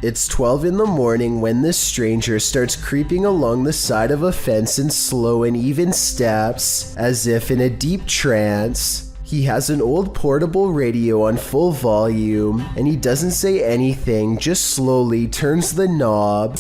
It's 12 in the morning when this stranger starts creeping along the side of a fence in slow and even steps, as if in a deep trance. He has an old portable radio on full volume, and he doesn't say anything, just slowly turns the knob.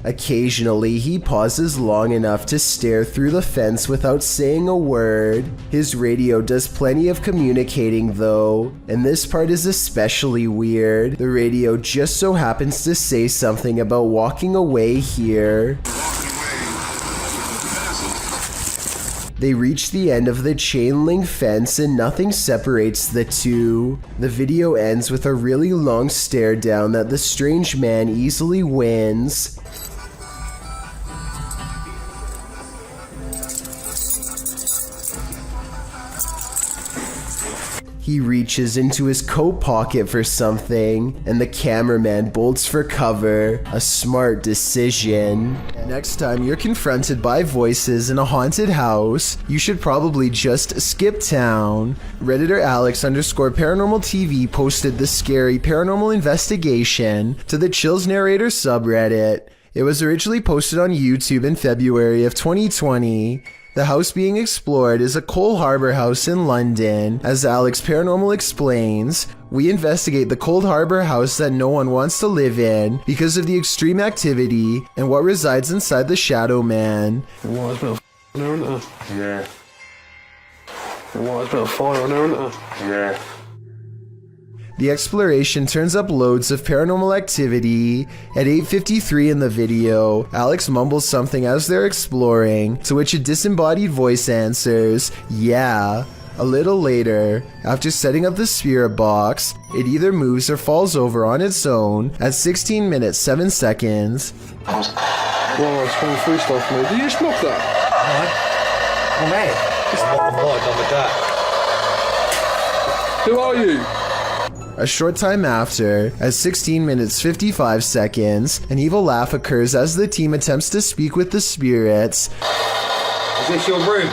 Occasionally, he pauses long enough to stare through the fence without saying a word. His radio does plenty of communicating though, and this part is especially weird. The radio just so happens to say something about walking away here. They reach the end of the chain link fence and nothing separates the two. The video ends with a really long stare down that the strange man easily wins. He reaches into his coat pocket for something, and the cameraman bolts for cover. A smart decision. Next time you're confronted by voices in a haunted house, you should probably just skip town. Redditor Alex_paranormal TV posted the scary paranormal investigation to the Chills Narrator subreddit. It was originally posted on YouTube in February of 2020. The house being explored is a Coal Harbour house in London. As Alex Paranormal explains, we investigate the Cold Harbour house that no one wants to live in because of the extreme activity and what resides inside the Shadow Man. There's a bit of there, isn't there? Yeah. There's a bit of fire on there, isn't there? Yeah. The exploration turns up loads of paranormal activity. At 8:53 in the video, Alex mumbles something as they're exploring, to which a disembodied voice answers, "Yeah." A little later, after setting up the spirit box, it either moves or falls over on its own at 16 minutes 7 seconds. Wow, it's going through stuff, mate. Did you just knock that? Oh, mate. I'm not done with that. Who are you? A short time after, at 16 minutes 55 seconds, an evil laugh occurs as the team attempts to speak with the spirits. Is this your room?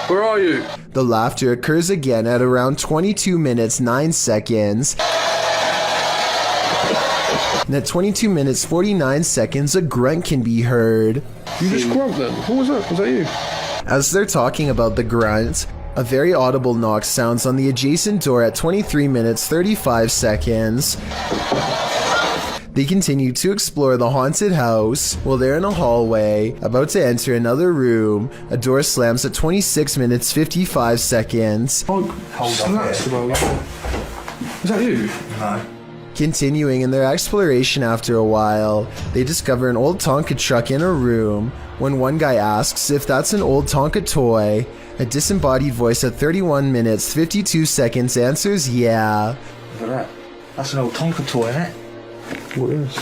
Where are you? The laughter occurs again at around 22 minutes 9 seconds. And at 22 minutes 49 seconds, a grunt can be heard. You just grunt then? What was that? Was that you? As they're talking about the grunt, a very audible knock sounds on the adjacent door at 23 minutes 35 seconds. They continue to explore the haunted house. While they're in a hallway, about to enter another room, a door slams at 26 minutes 55 seconds. Oh, hold on. Is that you? No. Continuing in their exploration after a while, they discover an old Tonka truck in a room. When one guy asks if that's an old Tonka toy, a disembodied voice at 31 minutes 52 seconds answers yeah. Look at that. That's an old Tonka toy, isn't it? What is?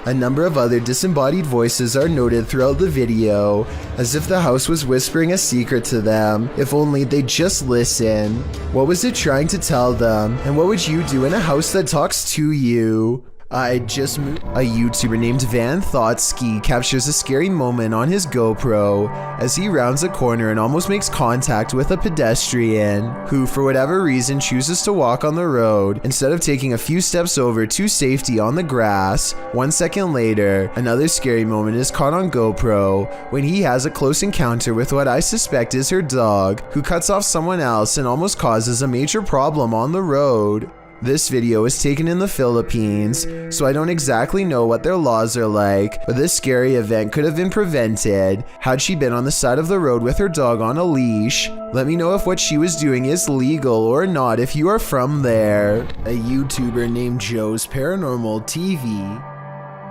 A number of other disembodied voices are noted throughout the video, as if the house was whispering a secret to them, if only they'd just listen. What was it trying to tell them, and what would you do in a house that talks to you? A YouTuber named Van Thoughtsky captures a scary moment on his GoPro as he rounds a corner and almost makes contact with a pedestrian who, for whatever reason, chooses to walk on the road instead of taking a few steps over to safety on the grass. 1 second later, another scary moment is caught on GoPro when he has a close encounter with what I suspect is her dog, who cuts off someone else and almost causes a major problem on the road. This video was taken in the Philippines, so I don't exactly know what their laws are like, but this scary event could have been prevented had she been on the side of the road with her dog on a leash. Let me know if what she was doing is legal or not if you are from there. A YouTuber named Joe's Paranormal TV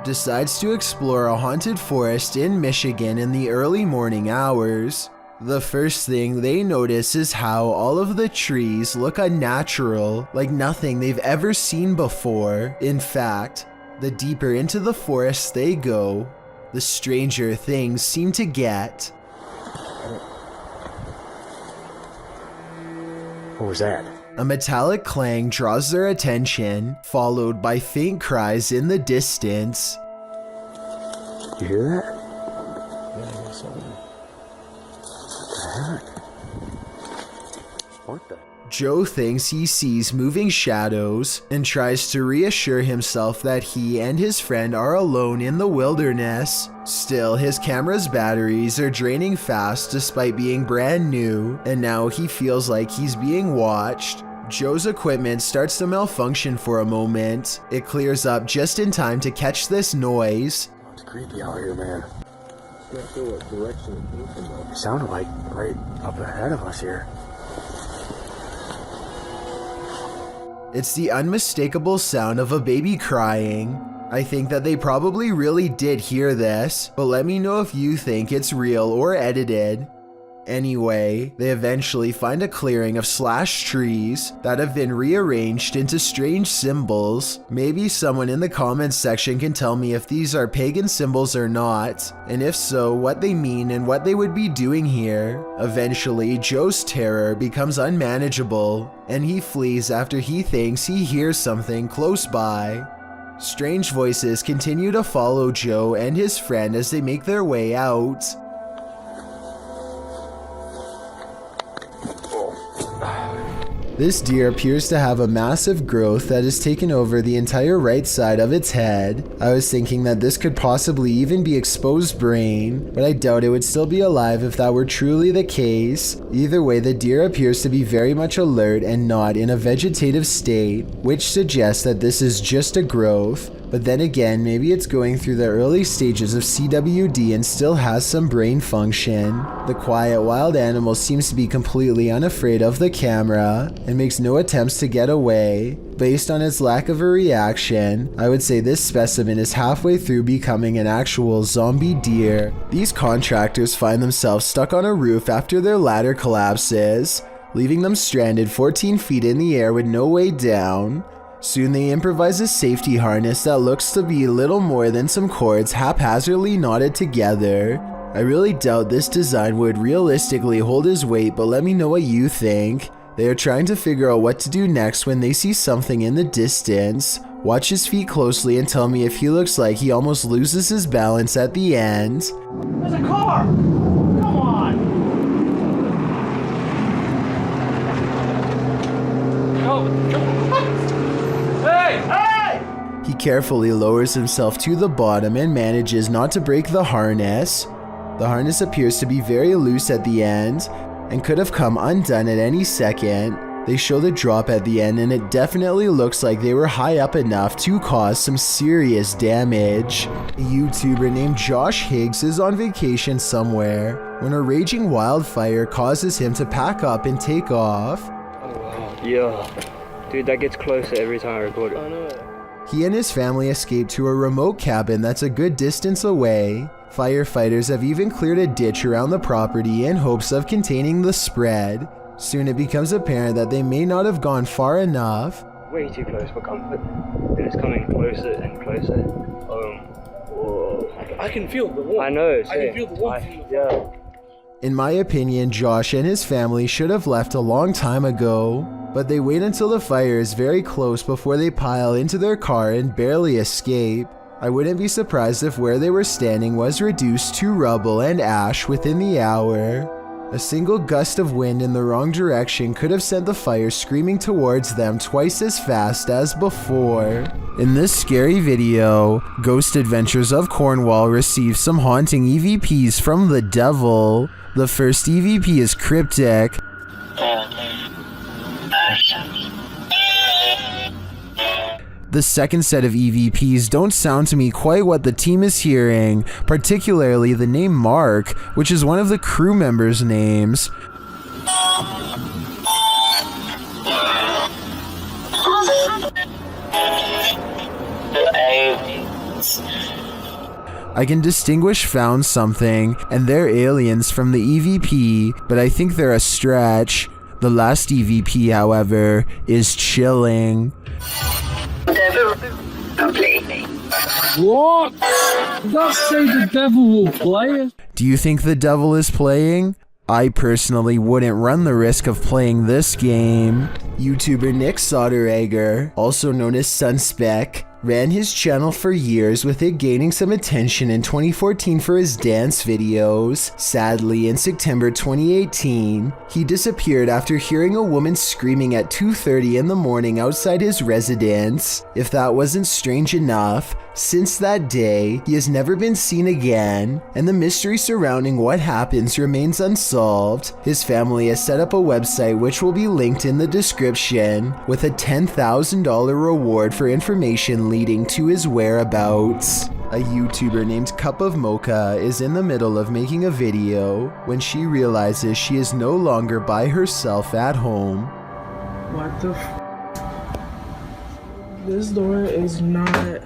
decides to explore a haunted forest in Michigan in the early morning hours. The first thing they notice is how all of the trees look unnatural, like nothing they've ever seen before. In fact, the deeper into the forest they go, the stranger things seem to get. What was that? A metallic clang draws their attention, followed by faint cries in the distance. You hear that? Yeah, something. heck? What the? Joe thinks he sees moving shadows and tries to reassure himself that he and his friend are alone in the wilderness. Still, his camera's batteries are draining fast despite being brand new, and now he feels like he's being watched. Joe's equipment starts to malfunction for a moment. It clears up just in time to catch this noise. It's creepy out here, man. I'm not sure what direction it came from though. It sounded like right up ahead of us here. It's the unmistakable sound of a baby crying. I think that they probably really did hear this, but let me know if you think it's real or edited. Anyway, they eventually find a clearing of slashed trees that have been rearranged into strange symbols. Maybe someone in the comments section can tell me if these are pagan symbols or not, and if so, what they mean and what they would be doing here. Eventually, Joe's terror becomes unmanageable, and he flees after he thinks he hears something close by. Strange voices continue to follow Joe and his friend as they make their way out. This deer appears to have a massive growth that has taken over the entire right side of its head. I was thinking that this could possibly even be exposed brain, but I doubt it would still be alive if that were truly the case. Either way, the deer appears to be very much alert and not in a vegetative state, which suggests that this is just a growth. But then again, maybe it's going through the early stages of CWD and still has some brain function. The quiet wild animal seems to be completely unafraid of the camera and makes no attempts to get away. Based on its lack of a reaction, I would say this specimen is halfway through becoming an actual zombie deer. These contractors find themselves stuck on a roof after their ladder collapses, leaving them stranded 14 feet in the air with no way down. Soon they improvise a safety harness that looks to be little more than some cords haphazardly knotted together. I really doubt this design would realistically hold his weight, but let me know what you think. They are trying to figure out what to do next when they see something in the distance. Watch his feet closely and tell me if he looks like he almost loses his balance at the end. There's a car! Come on! Hey! Hey! He carefully lowers himself to the bottom and manages not to break the harness. The harness appears to be very loose at the end and could have come undone at any second. They show the drop at the end and it definitely looks like they were high up enough to cause some serious damage. A YouTuber named Josh Higgs is on vacation somewhere when a raging wildfire causes him to pack up and take off. Oh wow. Yeah. Dude, that gets closer every time I record it. I know. He and his family escaped to a remote cabin that's a good distance away. Firefighters have even cleared a ditch around the property in hopes of containing the spread. Soon it becomes apparent that they may not have gone far enough. Way too close for comfort. And it's coming closer and closer. Whoa. I can feel the warmth. I know, I can feel the warmth. Yeah. In my opinion, Josh and his family should have left a long time ago, but they wait until the fire is very close before they pile into their car and barely escape. I wouldn't be surprised if where they were standing was reduced to rubble and ash within the hour. A single gust of wind in the wrong direction could have sent the fire screaming towards them twice as fast as before. In this scary video, Ghost Adventures of Cornwall receives some haunting EVPs from the devil. The first EVP is cryptic. The second set of EVPs don't sound to me quite what the team is hearing, particularly the name Mark, which is one of the crew members' names. I can distinguish found something and they're aliens from the EVP, but I think they're a stretch. The last EVP, however, is chilling. What? Don't say the devil will play. Do you think the devil is playing? I personally wouldn't run the risk of playing this game. YouTuber Nick Soderegger, also known as Sunspec, ran his channel for years, with it gaining some attention in 2014 for his dance videos. Sadly, in September 2018, he disappeared after hearing a woman screaming at 2:30 in the morning outside his residence. If that wasn't strange enough, since that day, he has never been seen again, and the mystery surrounding what happens remains unsolved. His family has set up a website which will be linked in the description, with a $10,000 reward for information leading to his whereabouts. A YouTuber named Cup of Mocha is in the middle of making a video when she realizes she is no longer by herself at home. What the This door is not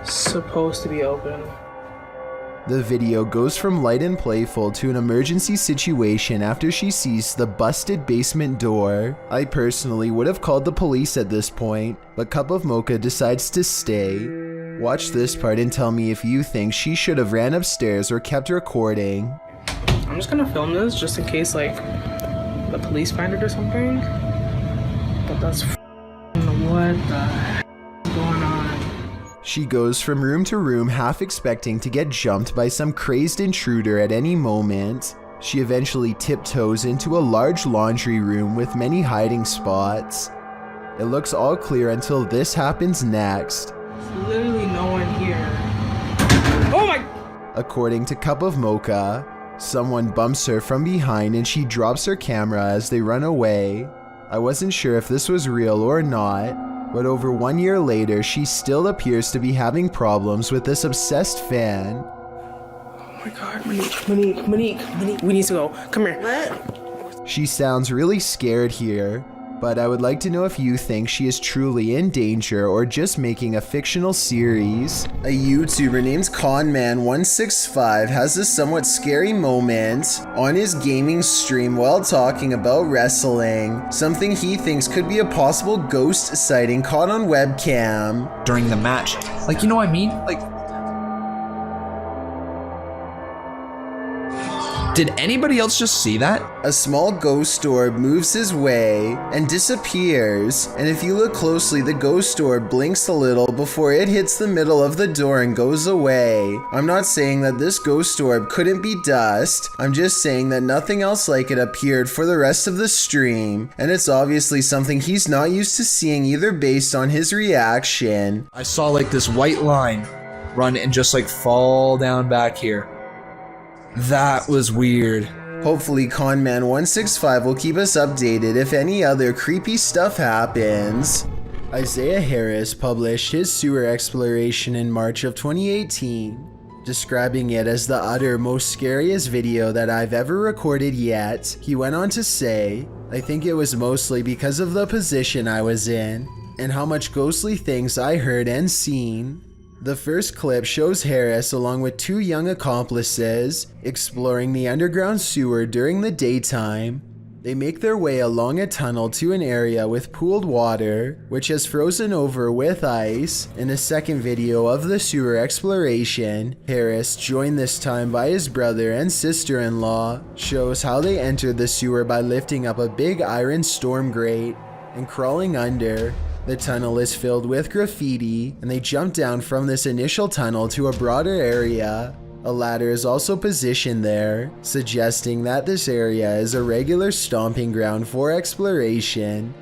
supposed to be open. The video goes from light and playful to an emergency situation after she sees the busted basement door. I personally would have called the police at this point, but Cup of Mocha decides to stay. Watch this part and tell me if you think she should have ran upstairs or kept recording. I'm just gonna film this just in case like the police find it or something. But that's what the heck is going on? She goes from room to room, half expecting to get jumped by some crazed intruder at any moment. She eventually tiptoes into a large laundry room with many hiding spots. It looks all clear until this happens next. There's literally no one here. Oh my! According to Cup of Mocha, someone bumps her from behind and she drops her camera as they run away. I wasn't sure if this was real or not, but over 1 year later, she still appears to be having problems with this obsessed fan. Oh my god, Monique, we need to go. Come here. What? She sounds really scared here, but I would like to know if you think she is truly in danger or just making a fictional series. A YouTuber named Conman165 has a somewhat scary moment on his gaming stream while talking about wrestling, something he thinks could be a possible ghost sighting caught on webcam. During the match. Like, you know what I mean? Like, did anybody else just see that? A small ghost orb moves his way and disappears, and if you look closely, the ghost orb blinks a little before it hits the middle of the door and goes away. I'm not saying that this ghost orb couldn't be dust, I'm just saying that nothing else like it appeared for the rest of the stream, and it's obviously something he's not used to seeing either based on his reaction. I saw like this white line run and just like fall down back here. That was weird. Hopefully Conman165 will keep us updated if any other creepy stuff happens. Isaiah Harris published his sewer exploration in March of 2018, describing it as the utter most scariest video that I've ever recorded yet. He went on to say, "I think it was mostly because of the position I was in, and how much ghostly things I heard and seen." The first clip shows Harris along with two young accomplices exploring the underground sewer during the daytime. They make their way along a tunnel to an area with pooled water, which has frozen over with ice. In a second video of the sewer exploration, Harris, joined this time by his brother and sister-in-law, shows how they entered the sewer by lifting up a big iron storm grate and crawling under. The tunnel is filled with graffiti, and they jump down from this initial tunnel to a broader area. A ladder is also positioned there, suggesting that this area is a regular stomping ground for exploration.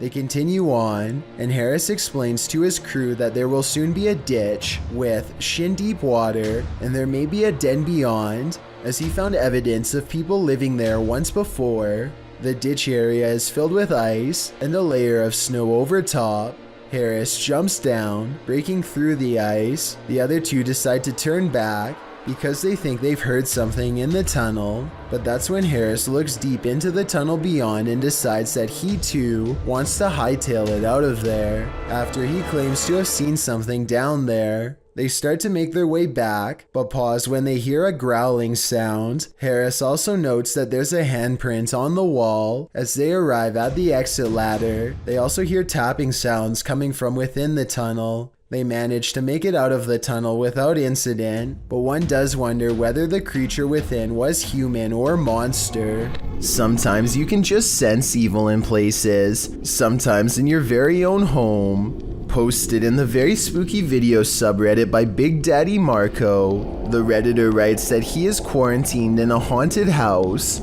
They continue on, and Harris explains to his crew that there will soon be a ditch with shin-deep water, and there may be a den beyond, as he found evidence of people living there once before. The ditch area is filled with ice and a layer of snow over top. Harris jumps down, breaking through the ice. The other two decide to turn back because they think they've heard something in the tunnel, but that's when Harris looks deep into the tunnel beyond and decides that he too wants to hightail it out of there. After he claims to have seen something down there, they start to make their way back, but pause when they hear a growling sound. Harris also notes that there's a handprint on the wall. As they arrive at the exit ladder, they also hear tapping sounds coming from within the tunnel. They manage to make it out of the tunnel without incident, but one does wonder whether the creature within was human or monster. Sometimes you can just sense evil in places, sometimes in your very own home. posted in the very spooky video subreddit by Big Daddy Marco. The Redditor writes that he is quarantined in a haunted house.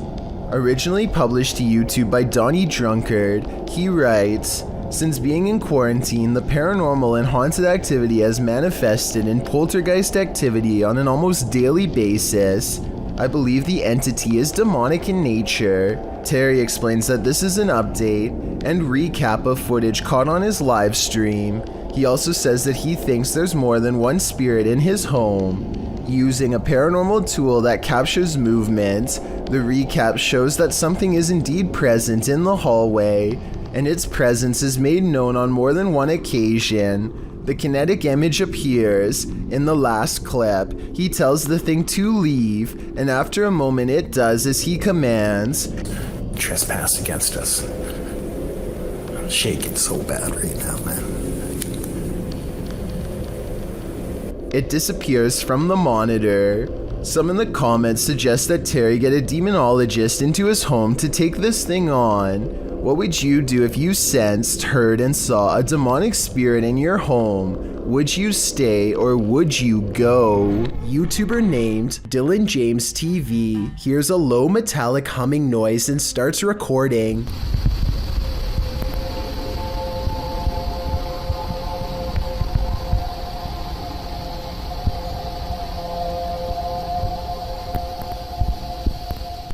Originally published to YouTube by Donnie Drunkard, he writes, "Since being in quarantine, the paranormal and haunted activity has manifested in poltergeist activity on an almost daily basis. I believe the entity is demonic in nature." Terry explains that this is an update and recap of footage caught on his live stream. He also says that he thinks there's more than one spirit in his home. Using a paranormal tool that captures movement, the recap shows that something is indeed present in the hallway, and its presence is made known on more than one occasion. The kinetic image appears. In the last clip, he tells the thing to leave, and after a moment it does as he commands. Trespass against us. I'm shaking so bad right now, man. It disappears from the monitor. Some in the comments suggest that Terry get a demonologist into his home to take this thing on. What would you do if you sensed, heard, and saw a demonic spirit in your home? Would you stay or would you go? YouTuber named Dylan James TV hears a low metallic humming noise and starts recording.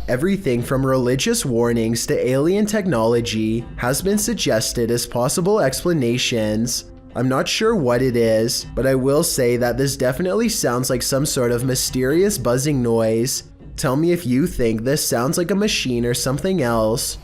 Everything from religious warnings to alien technology has been suggested as possible explanations. I'm not sure what it is, but I will say that this definitely sounds like some sort of mysterious buzzing noise. Tell me if you think this sounds like a machine or something else.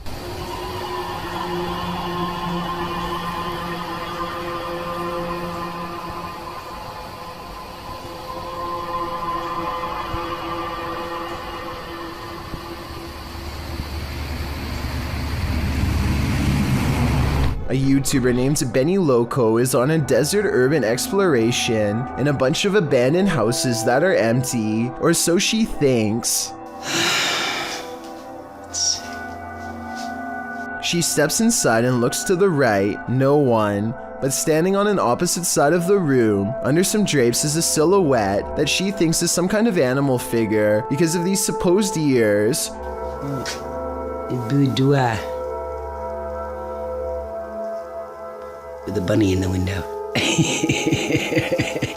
A YouTuber named Benny Loco is on a desert urban exploration in a bunch of abandoned houses that are empty, or so she thinks. She steps inside and looks to the right, no one, but standing on an opposite side of the room, under some drapes, is a silhouette that she thinks is some kind of animal figure because of these supposed ears. Boudoir. With a bunny in the window.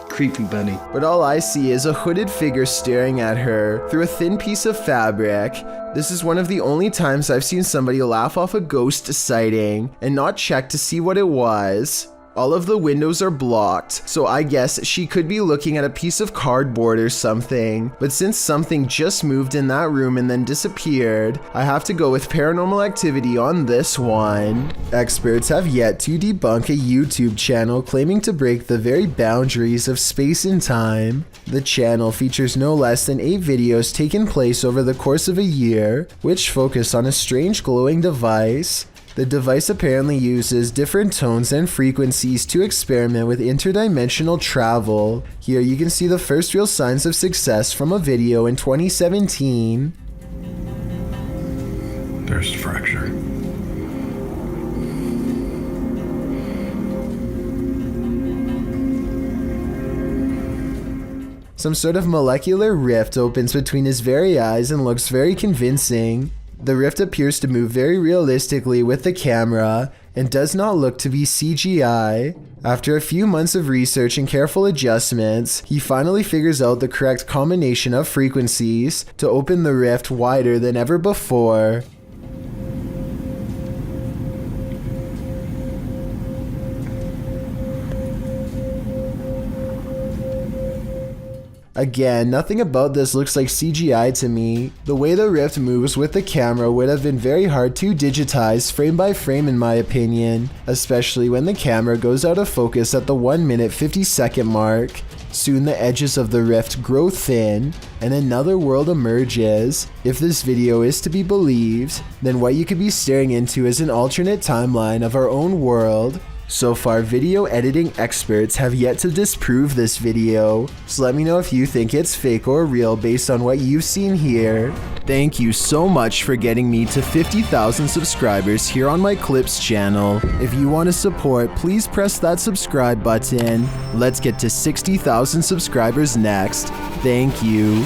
Creepy bunny. But all I see is a hooded figure staring at her through a thin piece of fabric. This is one of the only times I've seen somebody laugh off a ghost sighting and not check to see what it was. All of the windows are blocked, so I guess she could be looking at a piece of cardboard or something. But since something just moved in that room and then disappeared, I have to go with paranormal activity on this one. Experts have yet to debunk a YouTube channel claiming to break the very boundaries of space and time. The channel features no less than 8 videos taking place over the course of a year, which focus on a strange glowing device. The device apparently uses different tones and frequencies to experiment with interdimensional travel. Here you can see the first real signs of success from a video in 2017. There's fracture. Some sort of molecular rift opens between his very eyes and looks very convincing. The rift appears to move very realistically with the camera and does not look to be CGI. After a few months of research and careful adjustments, he finally figures out the correct combination of frequencies to open the rift wider than ever before. Again, nothing about this looks like CGI to me. The way the rift moves with the camera would have been very hard to digitize frame by frame in my opinion, especially when the camera goes out of focus at the 1 minute 50-second mark. Soon the edges of the rift grow thin, and another world emerges. If this video is to be believed, then what you could be staring into is an alternate timeline of our own world. So far, video editing experts have yet to disprove this video, so let me know if you think it's fake or real based on what you've seen here. Thank you so much for getting me to 50,000 subscribers here on my Clips channel. If you want to support, please press that subscribe button. Let's get to 60,000 subscribers next. Thank you.